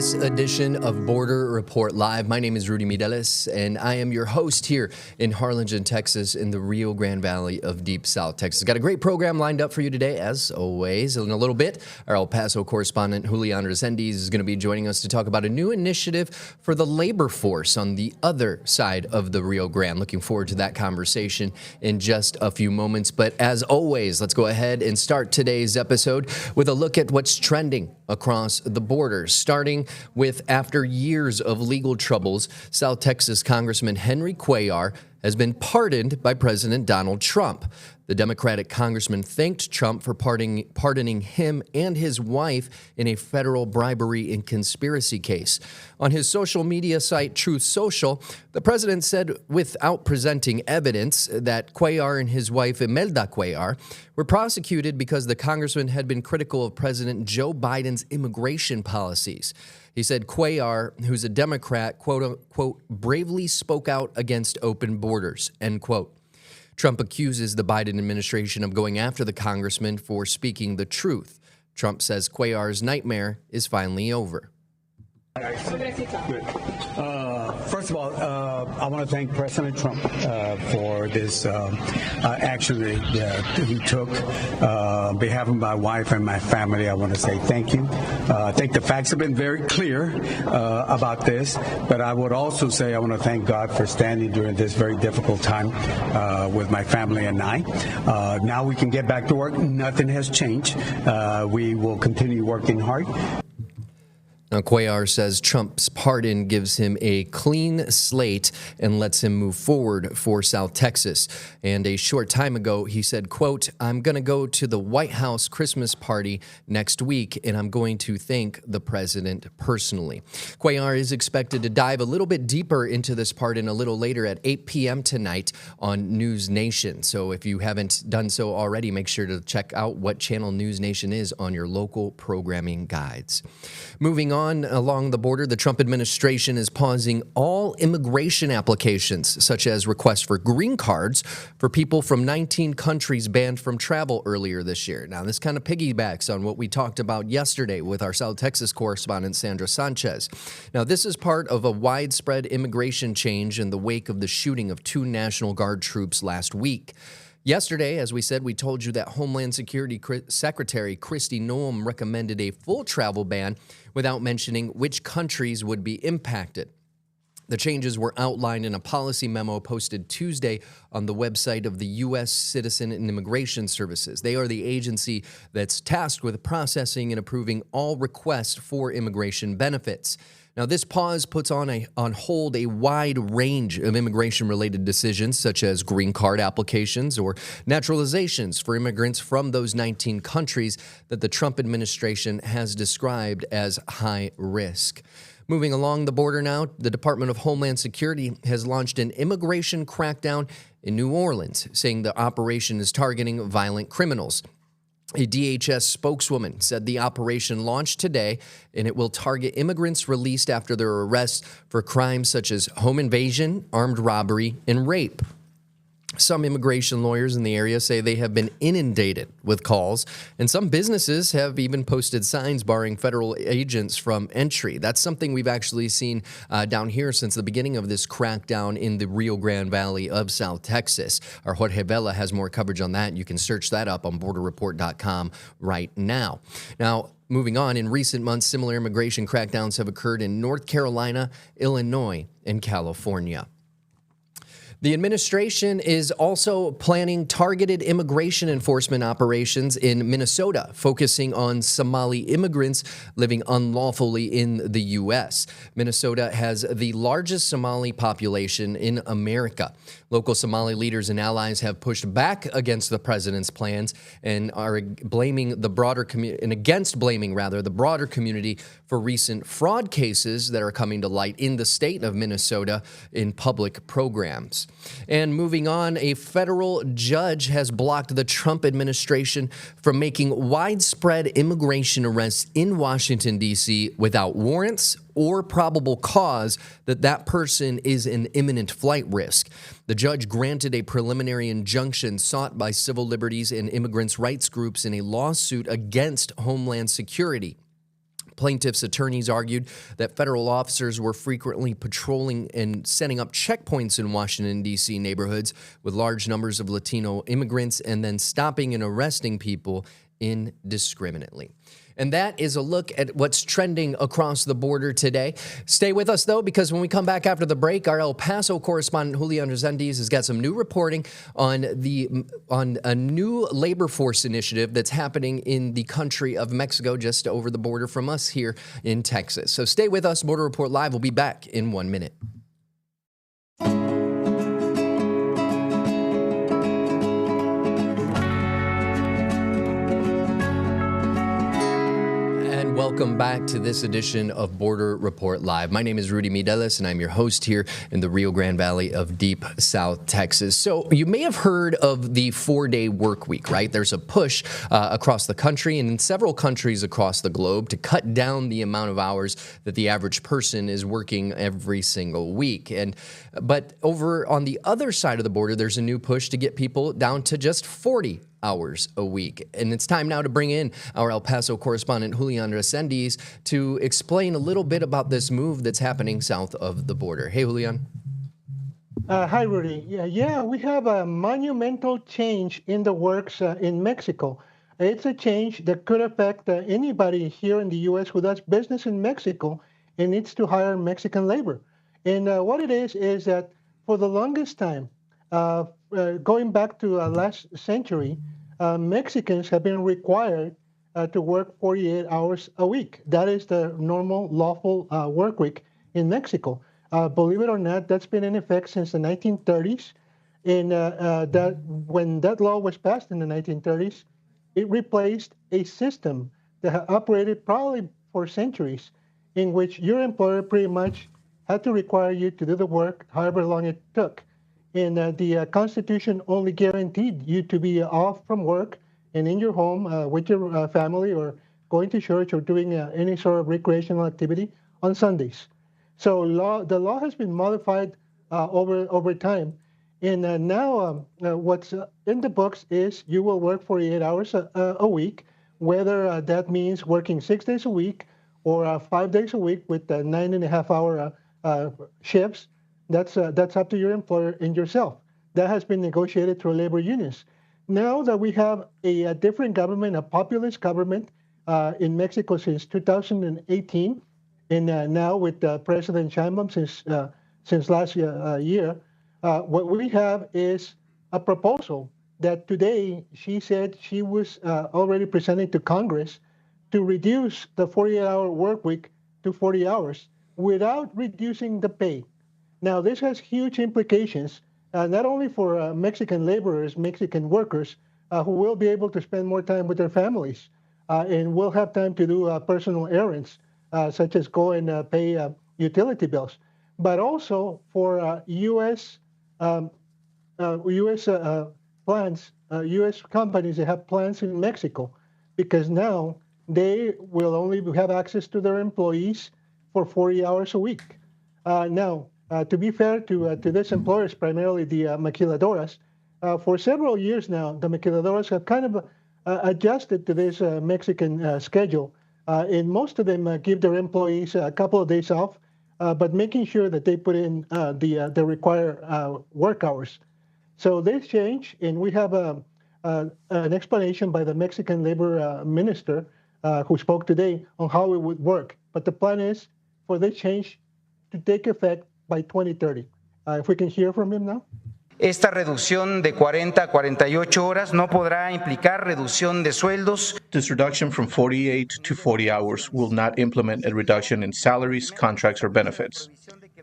this edition of Border Report Live. My name is Rudy Mideles, and I am your host here in Harlingen, Texas, in the Rio Grande Valley of Deep South Texas. Got a great program lined up for you today, as always. In a little bit, our El Paso correspondent, Julian Resendiz, is going to be joining us to talk about a new initiative for the labor force on the other side of the Rio Grande. Looking forward to that conversation in just a few moments. But as always, let's go ahead and start today's episode with a look at what's trending across the border, starting with after years of legal troubles, South Texas Congressman Henry Cuellar has been pardoned by President Donald Trump. The Democratic congressman thanked Trump for pardoning him and his wife in a federal bribery and conspiracy case. On his social media site, Truth Social, the president said without presenting evidence that Cuellar and his wife, Imelda Cuellar, were prosecuted because the congressman had been critical of President Joe Biden's immigration policies. He said Cuellar, who's a Democrat, quote unquote, bravely spoke out against open borders, end quote. Trump accuses the Biden administration of going after the congressman for speaking the truth. Trump says Cuellar's nightmare is finally over. First of all, I want to thank President Trump for this action that he took. On behalf of my wife and my family, I want to say thank you. I think the facts have been very clear about this, but I would also say I want to thank God for standing during this very difficult time with my family and I. Now we can get back to work. Nothing has changed. We will continue working hard. Now, Cuellar says Trump's pardon gives him a clean slate and lets him move forward for South Texas. And a short time ago, he said, quote, "I'm going to go to the White House Christmas party next week, and I'm going to thank the president personally." Cuellar is expected to dive a little bit deeper into this pardon a little later at 8 p.m. tonight on News Nation. So if you haven't done so already, make sure to check out what channel News Nation is on your local programming guides. Moving on along the border, the Trump administration is pausing all immigration applications, such as requests for green cards for people from 19 countries banned from travel earlier this year. Now, this kind of piggybacks on what we talked about yesterday with our South Texas correspondent, Sandra Sanchez. Now, this is part of a widespread immigration change in the wake of the shooting of 2 National Guard troops last week. Yesterday, as we said, we told you that Homeland Security Secretary Kristi Noem recommended a full travel ban without mentioning which countries would be impacted. The changes were outlined in a policy memo posted Tuesday on the website of the U.S. Citizen and Immigration Services. They are the agency that's tasked with processing and approving all requests for immigration benefits. Now, this pause puts on hold a wide range of immigration-related decisions, such as green card applications or naturalizations for immigrants from those 19 countries that the Trump administration has described as high risk. Moving along the border now, the Department of Homeland Security has launched an immigration crackdown in New Orleans, saying the operation is targeting violent criminals. A DHS spokeswoman said the operation launched today, and it will target immigrants released after their arrest for crimes such as home invasion, armed robbery, and rape. Some immigration lawyers in the area say they have been inundated with calls, and some businesses have even posted signs barring federal agents from entry. That's something we've actually seen down here since the beginning of this crackdown in the Rio Grande Valley of South Texas. Our Jorge Vela has more coverage on that. You can search that up on borderreport.com right now. Now, moving on, in recent months, similar immigration crackdowns have occurred in North Carolina, Illinois, and California. The administration is also planning targeted immigration enforcement operations in Minnesota, focusing on Somali immigrants living unlawfully in the U.S. Minnesota has the largest Somali population in America. Local Somali leaders and allies have pushed back against the president's plans and are blaming the broader community the broader community for recent fraud cases that are coming to light in the state of Minnesota in public programs. And moving on, a federal judge has blocked the Trump administration from making widespread immigration arrests in Washington, D.C. without warrants or probable cause that that person is an imminent flight risk. The judge granted a preliminary injunction sought by civil liberties and immigrants' rights groups in a lawsuit against Homeland Security. Plaintiffs' attorneys argued that federal officers were frequently patrolling and setting up checkpoints in Washington, D.C. neighborhoods with large numbers of Latino immigrants and then stopping and arresting people indiscriminately. And that is a look at what's trending across the border today. Stay with us, though, because when we come back after the break, our El Paso correspondent Julian Resendiz has got some new reporting on a new labor force initiative that's happening in the country of Mexico, just over the border from us here in Texas. So stay with us. Border Report Live will be back in 1 minute. Welcome back to this edition of Border Report Live. My name is Rudy Mideles, and I'm your host here in the Rio Grande Valley of deep South Texas. So you may have heard of the 4-day work week, right? There's a push across the country and in several countries across the globe to cut down the amount of hours that the average person is working every single week. But over on the other side of the border, there's a new push to get people down to just 40 hours a week. And it's time now to bring in our El Paso correspondent, Julian Resendiz, to explain a little bit about this move that's happening south of the border. Hey, Julian. Hi, Rudy. Yeah, we have a monumental change in the works in Mexico. It's a change that could affect anybody here in the U.S. who does business in Mexico and needs to hire Mexican labor. And what it is that for the longest time, going back to last century, Mexicans have been required to work 48 hours a week. That is the normal lawful work week in Mexico. Believe it or not, that's been in effect since the 1930s. And that when that law was passed in the 1930s, it replaced a system that had operated probably for centuries, in which your employer pretty much had to require you to do the work however long it took. And the Constitution only guaranteed you to be off from work and in your home with your family or going to church or doing any sort of recreational activity on Sundays. So the law has been modified over time. And now what's in the books is you will work 48 hours a week, whether that means working 6 days a week or 5 days a week with 9.5-hour shifts. That's up to your employer and yourself. That has been negotiated through labor unions. Now that we have a different government, a populist government in Mexico since 2018, and now with President Sheinbaum since last year, what we have is a proposal that today she said she was already presenting to Congress to reduce the 48-hour work week to 40 hours without reducing the pay. Now, this has huge implications, not only for Mexican laborers, Mexican workers, who will be able to spend more time with their families and will have time to do personal errands, such as go and pay utility bills, but also for U.S. Plants, U.S. companies that have plants in Mexico, because now they will only have access to their employees for 40 hours a week. Now, to be fair to these employers, primarily the maquiladoras, for several years now, the maquiladoras have kind of adjusted to this Mexican schedule, and most of them give their employees a couple of days off, but making sure that they put in the required work hours. So this change, and we have an explanation by the Mexican labor minister who spoke today on how it would work. But the plan is for this change to take effect by 2030. If we can hear from him now. Esta reducción de 40 a 48 horas no podrá implicar reducción de sueldos. This reduction from 48 to 40 hours will not implement a reduction in salaries, contracts, or benefits.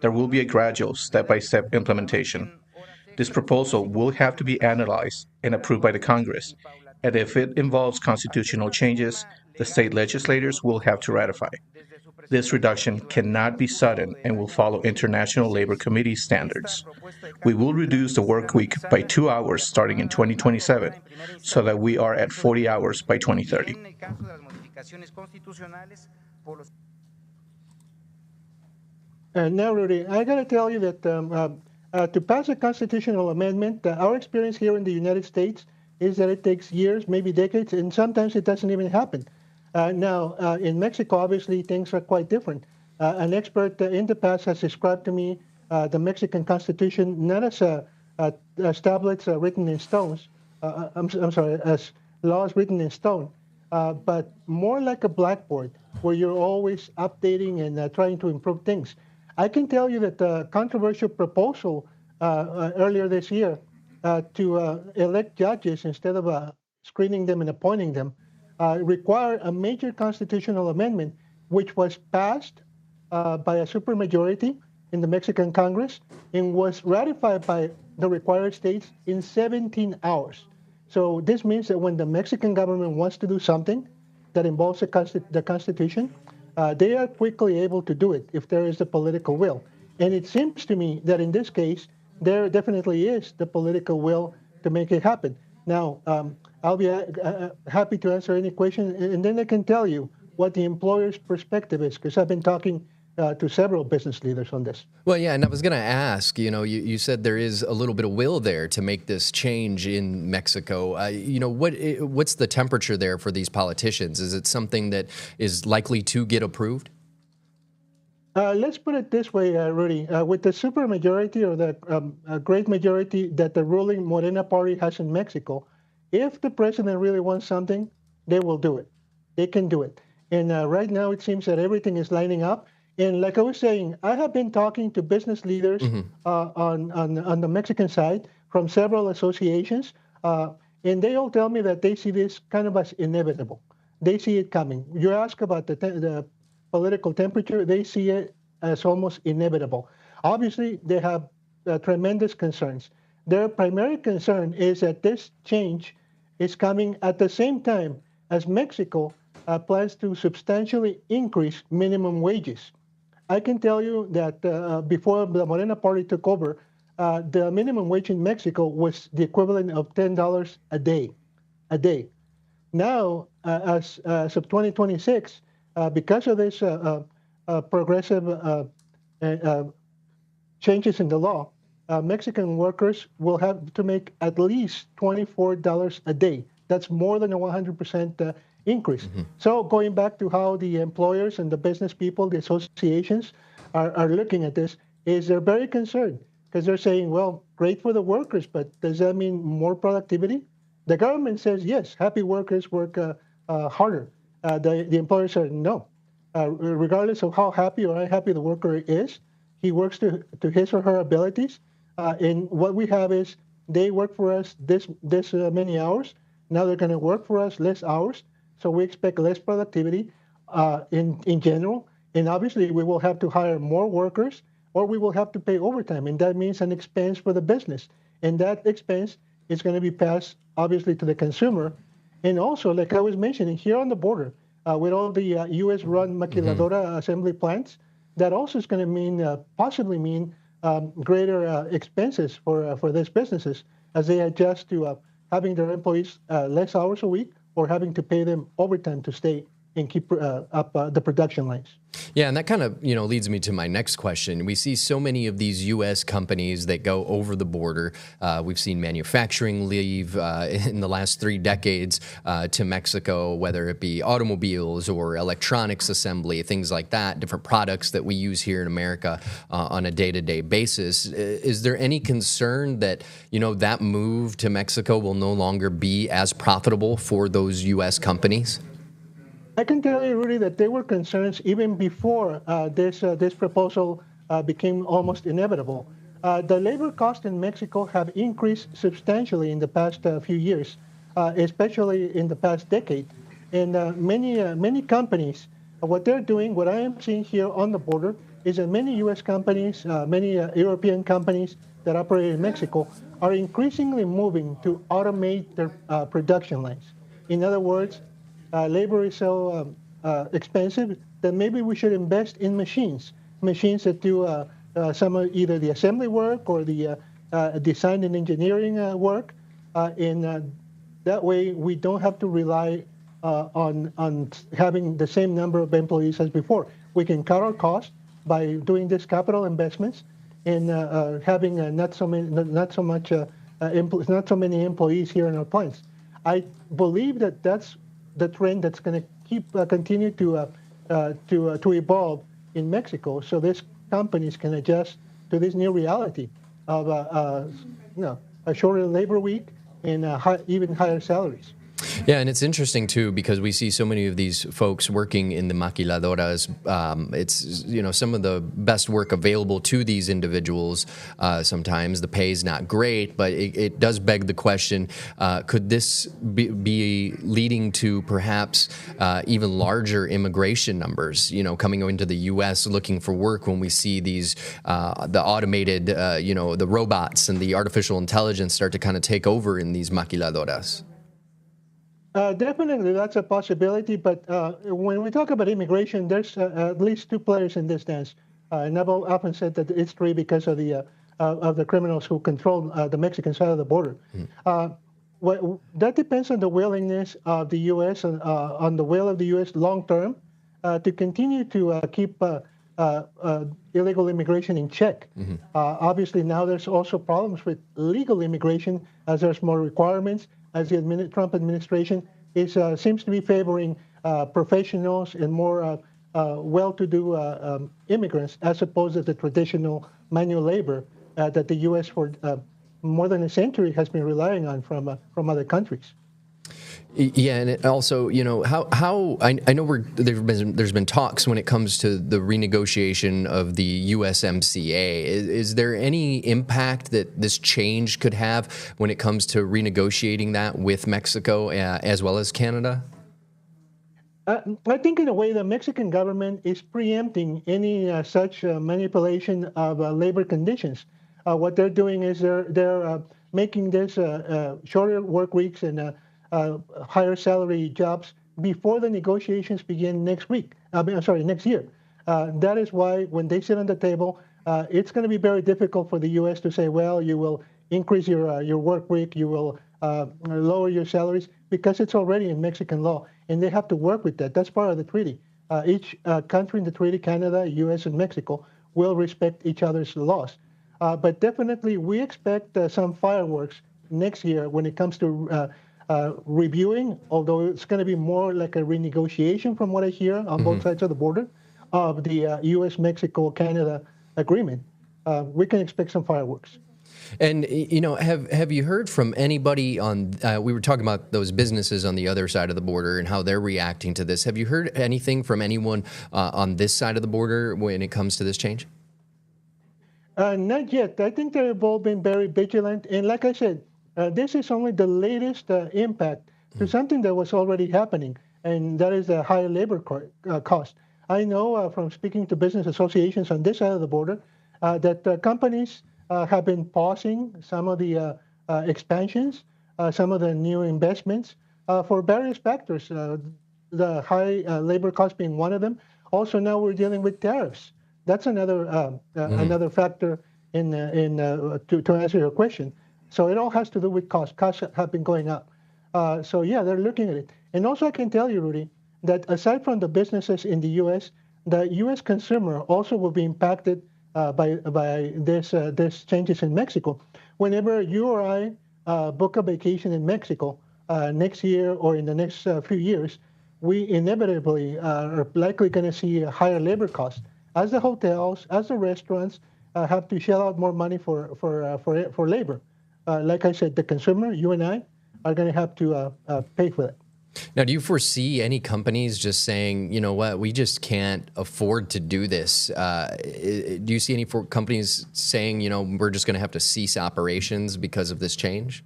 There will be a gradual, step-by-step implementation. This proposal will have to be analyzed and approved by the Congress, and if it involves constitutional changes, the state legislators will have to ratify. This reduction cannot be sudden and will follow International Labor Committee standards. We will reduce the work week by 2 hours starting in 2027, so that we are at 40 hours by 2030. And now, Rudy, I got to tell you that to pass a constitutional amendment, our experience here in the United States is that it takes years, maybe decades, and sometimes it doesn't even happen. Now, in Mexico, obviously, things are quite different. An expert in the past has described to me the Mexican Constitution not as tablets written in stones. I'm sorry, as laws written in stone, but more like a blackboard where you're always updating and trying to improve things. I can tell you that the controversial proposal earlier this year to elect judges instead of screening them and appointing them require a major constitutional amendment, which was passed by a supermajority in the Mexican Congress and was ratified by the required states in 17 hours. So this means that when the Mexican government wants to do something that involves the Constitution, they are quickly able to do it if there is the political will. And it seems to me that in this case, there definitely is the political will to make it happen. Now, I'll be happy to answer any question, and then I can tell you what the employer's perspective is, because I've been talking to several business leaders on this. Well, yeah, and I was going to ask, you said there is a little bit of will there to make this change in Mexico. What's the temperature there for these politicians? Is it something that is likely to get approved? Let's put it this way, Rudy. With the supermajority or the great majority that the ruling Morena party has in Mexico, if the president really wants something, they will do it. They can do it. And right now, it seems that everything is lining up. And like I was saying, I have been talking to business leaders on the Mexican side from several associations, and they all tell me that they see this kind of as inevitable. They see it coming. You ask about the political temperature, they see it as almost inevitable. Obviously, they have tremendous concerns. Their primary concern is that this change is coming at the same time as Mexico plans to substantially increase minimum wages. I can tell you that before the Morena party took over, the minimum wage in Mexico was the equivalent of $10 a day. Now, as of 2026, because of this progressive changes in the law, Mexican workers will have to make at least $24 a day. That's more than a 100% increase. So going back to how the employers and the business people, the associations are looking at this, is they're very concerned because they're saying, well, great for the workers, but does that mean more productivity? The government says, yes, happy workers work harder. The employers say, no. Regardless of how happy or unhappy the worker is, he works to his or her abilities. And what we have is they work for us this many hours. Now they're going to work for us less hours. So we expect less productivity in general. And obviously, we will have to hire more workers or we will have to pay overtime. And that means an expense for the business. And that expense is going to be passed, obviously, to the consumer. And also, like I was mentioning, here on the border, with all the U.S.-run maquiladora assembly plants, that also is going to possibly mean greater expenses for these businesses as they adjust to having their employees less hours a week or having to pay them overtime to stay and keep up the production lines. Yeah, and that kind of, leads me to my next question. We see so many of these U.S. companies that go over the border. We've seen manufacturing leave in the last 3 decades to Mexico, whether it be automobiles or electronics assembly, things like that, different products that we use here in America on a day-to-day basis. Is there any concern that, that move to Mexico will no longer be as profitable for those U.S. companies? I can tell you, Rudy, that there were concerns even before this proposal became almost inevitable. The labor costs in Mexico have increased substantially in the past few years, especially in the past decade. And many companies, what they're doing, what I am seeing here on the border, is that many U.S. companies, many European companies that operate in Mexico are increasingly moving to automate their production lines. In other words, labor is so expensive that maybe we should invest in machines that do some of either the assembly work or the design and engineering work. And that way we don't have to rely on having the same number of employees as before. We can cut our costs by doing these capital investments and having not so many employees here in our plants. I believe that that's the trend that's going to continue to evolve in Mexico, so these companies can adjust to this new reality of a shorter labor week and even higher salaries. Yeah, and it's interesting too because we see so many of these folks working in the maquiladoras. It's some of the best work available to these individuals. Sometimes the pay is not great, but it does beg the question: could this be leading to perhaps even larger immigration numbers? Coming into the U.S. looking for work when we see these the automated, the robots and the artificial intelligence start to kind of take over in these maquiladoras. Definitely, that's a possibility. But when we talk about immigration, there's at least two players in this dance. And I've often said that it's three because of the criminals who control the Mexican side of the border. That depends on the willingness of the U.S. and on the will of the U.S. long term to continue to keep illegal immigration in check. Obviously, now there's also problems with legal immigration as there's more requirements. As the Trump administration seems to be favoring professionals and more well-to-do immigrants as opposed to the traditional manual labor that the U.S. for more than a century has been relying on from other countries. Yeah, and it also, how I know there's been talks when it comes to the renegotiation of the USMCA. Is there any impact that this change could have when it comes to renegotiating that with Mexico as well as Canada? I think in a way the Mexican government is preempting any such manipulation of labor conditions. What they're doing is they're making this shorter work weeks and higher salary jobs before the negotiations begin next year. That is why when they sit on the table, it's going to be very difficult for the U.S. to say, well, you will increase your work week, you will lower your salaries, because it's already in Mexican law, and they have to work with that. That's part of the treaty. Each country in the treaty, Canada, U.S., and Mexico, will respect each other's laws. But definitely, we expect some fireworks next year when it comes to reviewing, although it's going to be more like a renegotiation from what I hear on both sides of the border of the U.S.-Mexico-Canada agreement. We can expect some fireworks. And, have you heard from anybody on, we were talking about those businesses on the other side of the border and how they're reacting to this. Have you heard anything from anyone on this side of the border when it comes to this change? Not yet. I think they've all been very vigilant. And like I said, this is only the latest impact to something that was already happening, and that is the higher labor cost. I know from speaking to business associations on this side of the border that companies have been pausing some of the expansions, some of the new investments for various factors, the high labor cost being one of them. Also, now we're dealing with tariffs. That's another another factor to answer your question. So it all has to do with costs. Costs have been going up. So yeah, they're looking at it. And also I can tell you, Rudy, that aside from the businesses in the U.S., the U.S. consumer also will be impacted by this changes in Mexico. Whenever you or I book a vacation in Mexico next year or in the next few years, we inevitably are likely going to see a higher labor cost as the hotels, as the restaurants have to shell out more money for labor. Like I said, the consumer, you and I, are going to have to pay for that. Now, do you foresee any companies just saying, you know what, we just can't afford to do this? Do you see any companies saying, we're just going to have to cease operations because of this change?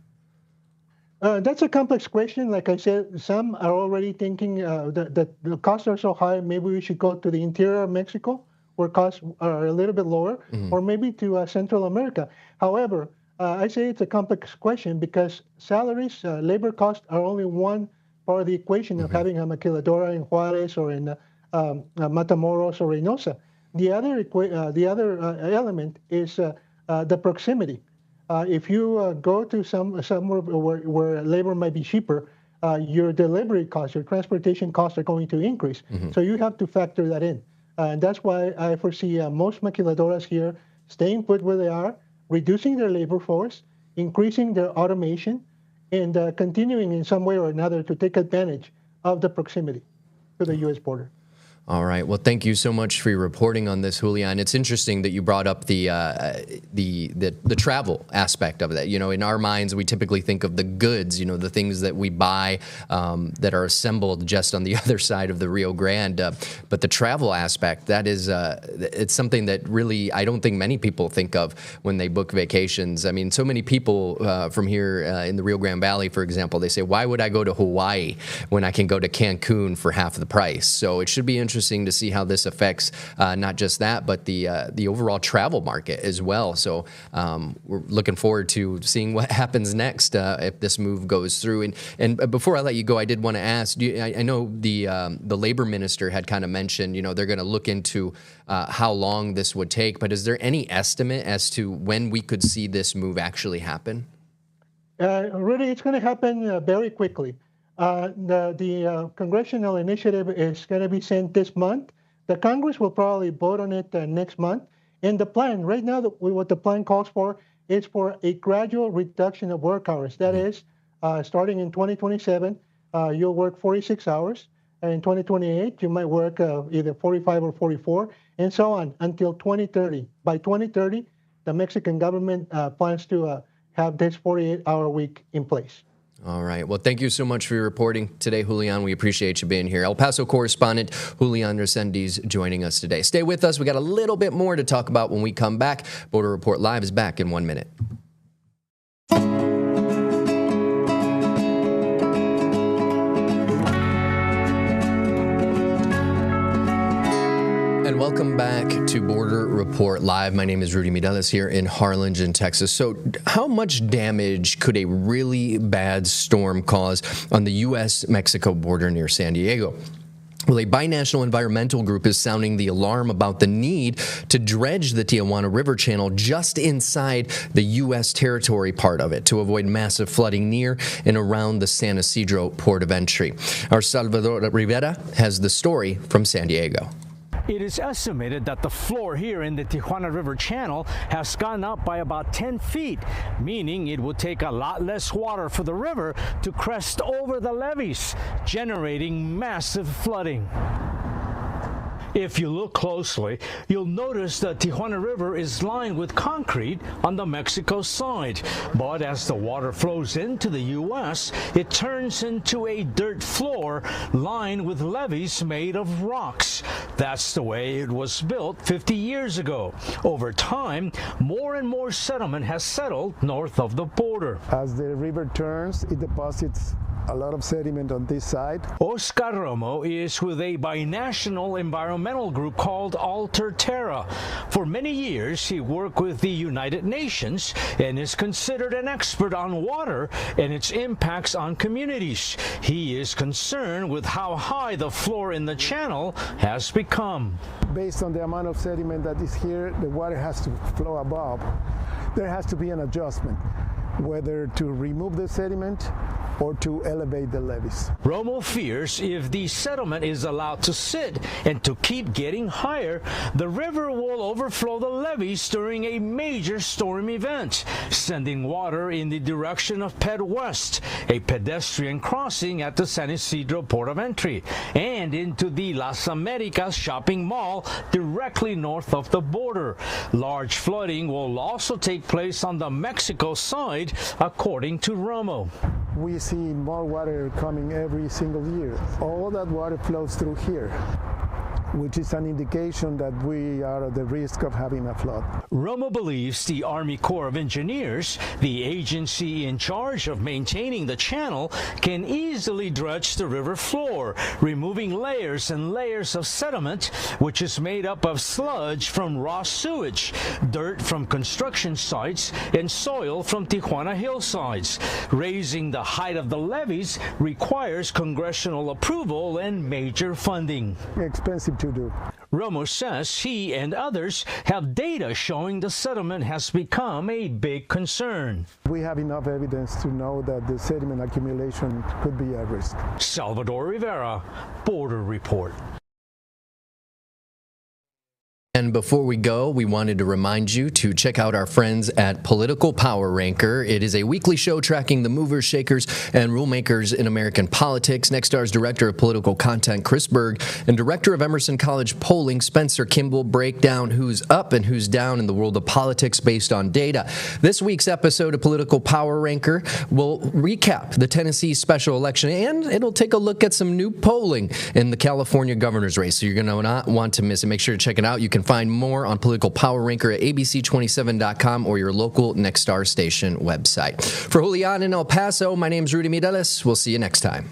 That's a complex question. Like I said, some are already thinking that the costs are so high, maybe we should go to the interior of Mexico, where costs are a little bit lower, or maybe to Central America. However, I say it's a complex question because salaries, labor costs are only one part of the equation of having a maquiladora in Juarez or in Matamoros or Reynosa. The other element is the proximity. If you go to somewhere where labor might be cheaper, your delivery costs, your transportation costs are going to increase. So you have to factor that in. And that's why I foresee most maquiladoras here staying put where they are, reducing their labor force, increasing their automation, and continuing in some way or another to take advantage of the proximity. to the U.S. border. All right. Well, thank you so much for your reporting on this, Julian. It's interesting that you brought up the travel aspect of that. You know, in our minds, we typically think of the goods, you know, the things that we buy that are assembled just on the other side of the Rio Grande. But the travel aspect, that is, it's something that really I don't think many people think of when they book vacations. I mean, so many people from here in the Rio Grande Valley, for example, they say, why would I go to Hawaii when I can go to Cancun for half the price? So it should be interesting to see how this affects not just that, but the overall travel market as well. So we're looking forward to seeing what happens next if this move goes through. And before I let you go, I did want to ask, I know the labor minister had kind of mentioned, you know, they're going to look into how long this would take, but is there any estimate as to when we could see this move actually happen? Really, it's going to happen very quickly. The congressional initiative is going to be sent this month. The Congress will probably vote on it next month. And the plan, right now, what the plan calls for is for a gradual reduction of work hours. That is, starting in 2027, you'll work 46 hours. And in 2028, you might work either 45 or 44, and so on until 2030. By 2030, the Mexican government plans to have this 48-hour week in place. All right. Well, thank you so much for your reporting today, Julian. We appreciate you being here. El Paso correspondent Julian Resendiz joining us today. Stay with us. We got a little bit more to talk about when we come back. Border Report Live is back in 1 minute. And welcome back to Border Report Live. My name is Rudy Mireles here in Harlingen, Texas. So how much damage could a really bad storm cause on the U.S.-Mexico border near San Diego? Well, a binational environmental group is sounding the alarm about the need to dredge the Tijuana River Channel just inside the U.S. territory part of it to avoid massive flooding near and around the San Isidro port of entry. Our Salvador Rivera has the story from San Diego. It is estimated that the floor here in the Tijuana River Channel has gone up by about 10 feet, meaning it would take a lot less water for the river to crest over the levees, generating massive flooding. If you look closely, you'll notice the Tijuana River is lined with concrete on the Mexico side. But as the water flows into the U.S., it turns into a dirt floor lined with levees made of rocks. That's the way it was built 50 years ago. Over time, more and more settlement has settled north of the border. As the river turns, it deposits a lot of sediment on this side. Oscar Romo is with a binational environmental group called Alter Terra. For many years, he worked with the United Nations and is considered an expert on water and its impacts on communities. He is concerned with how high the floor in the channel has become. Based on the amount of sediment that is here, the water has to flow above. There has to be an adjustment, whether to remove the sediment or to elevate the levees. Romo fears if the settlement is allowed to sit and to keep getting higher, the river will overflow the levees during a major storm event, sending water in the direction of Ped West, a pedestrian crossing at the San Isidro port of entry, and into the Las Americas shopping mall directly north of the border. Large flooding will also take place on the Mexico side, according to Romo. We see more water coming every single year. All that water flows through here, which is an indication that we are at the risk of having a flood. Romo believes the Army Corps of Engineers, the agency in charge of maintaining the channel, can easily dredge the river floor, removing layers and layers of sediment, which is made up of sludge from raw sewage, dirt from construction sites, and soil from Tijuana hillsides. Raising the height of the levees requires congressional approval and major funding. Expensive to do. Romo says he and others have data showing the settlement has become a big concern. We have enough evidence to know that the sediment accumulation could be at risk. Salvador Rivera, Border Report. And before we go, we wanted to remind you to check out our friends at Political Power Ranker. It is a weekly show tracking the movers, shakers, and rulemakers in American politics. Nextstar's Director of Political Content, Chris Berg, and Director of Emerson College Polling, Spencer Kimball, break down who's up and who's down in the world of politics based on data. This week's episode of Political Power Ranker will recap the Tennessee special election, and it'll take a look at some new polling in the California governor's race. So you're going to not want to miss it. Make sure to check it out. You can find more on Political Power Ranker at abc27.com or your local Nextstar station website. For Julian in El Paso, my name's Rudy Mireles. We'll see you next time.